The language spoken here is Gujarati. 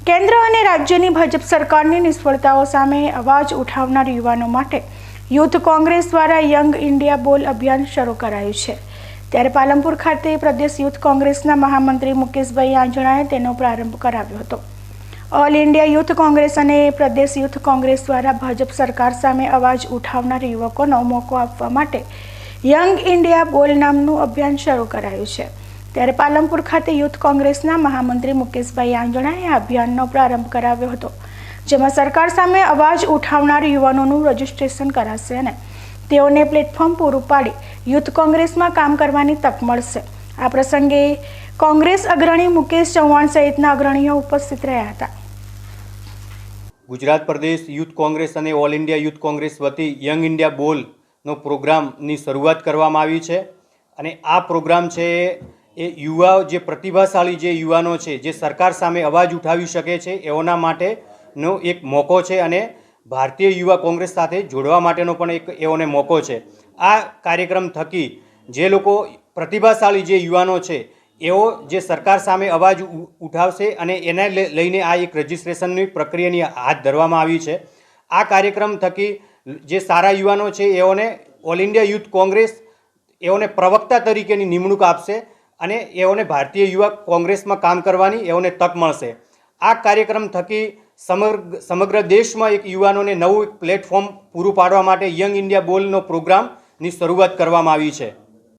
કેન્દ્ર અને રાજ્યની ભાજપ સરકારની નિષ્ફળતાઓ સામે અવાજ ઉઠાવનાર યુવાનો માટે યુથ કોંગ્રેસ દ્વારા યંગ ઇન્ડિયા બોલ અભિયાન શરૂ કરાયું છે। ત્યારે પાલનપુર ખાતે પ્રદેશ યુથ કોંગ્રેસના મહામંત્રી મુકેશભાઈ આંજણાએ તેનો પ્રારંભ કરાવ્યો હતો। ઓલ ઇન્ડિયા યુથ કોંગ્રેસ અને પ્રદેશ યુથ કોંગ્રેસ દ્વારા ભાજપ સરકાર સામે અવાજ ઉઠાવનાર યુવકોનો મોકો આપવા માટે યંગ ઇન્ડિયા બોલ નામનું અભિયાન શરૂ કરાયું છે। ત્યારે પાલનપુર ખાતે યુથ કોંગ્રેસના મહામંત્રી મુકેશભાઈ આંજણાએ આ અભિયાનનો પ્રારંભ કરાવ્યો હતો, જેમાં સરકાર સામે અવાજ ઉઠાવનાર યુવાનોનું રજીસ્ટ્રેશન કરાશે અને તેઓને પ્લેટફોર્મ પૂરું પાડી યુથ કોંગ્રેસમાં કામ કરવાની તક મળશે। આ પ્રસંગે કોંગ્રેસ અગ્રણી મુકેશ ચૌહાણ સહિતના અગ્રણીઓ ઉપસ્થિત રહ્યા હતા। ગુજરાત પ્રદેશ યુથ કોંગ્રેસ અને ઓલ ઇન્ડિયા યુથ કોંગ્રેસ વતી યંગ ઇન્ડિયા બોલનો પ્રોગ્રામની શરૂઆત કરવામાં આવી છે અને આ પ્રોગ્રામ છે એ યુવા જે પ્રતિભાશાળી જે યુવાનો છે જે સરકાર સામે અવાજ ઉઠાવી શકે છે એઓના માટેનો એક મોકો છે અને ભારતીય યુવા કોંગ્રેસ સાથે જોડવા માટેનો પણ એક એઓને મોકો છે। આ કાર્યક્રમ થકી જે લોકો પ્રતિભાશાળી જે યુવાનો છે એઓ જે સરકાર સામે અવાજ ઉઠાવશે અને એને લઈને આ એક રજિસ્ટ્રેશનની પ્રક્રિયાની હાથ ધરવામાં આવી છે। આ કાર્યક્રમ થકી જે સારા યુવાનો છે એઓને ઓલ ઇન્ડિયા યુથ કોંગ્રેસ એઓને પ્રવક્તા તરીકેની નિમણૂક આપશે અને એઓને ભારતીય યુવા કોંગ્રેસમાં કામ કરવાની એઓને તક મળશે। આ કાર્યક્રમ થકી સમગ્ર દેશમાં એક યુવાનોને નવું પ્લેટફોર્મ પૂરું પાડવા માટે યંગ ઇન્ડિયા બોલનો પ્રોગ્રામની શરૂઆત કરવામાં આવી છે।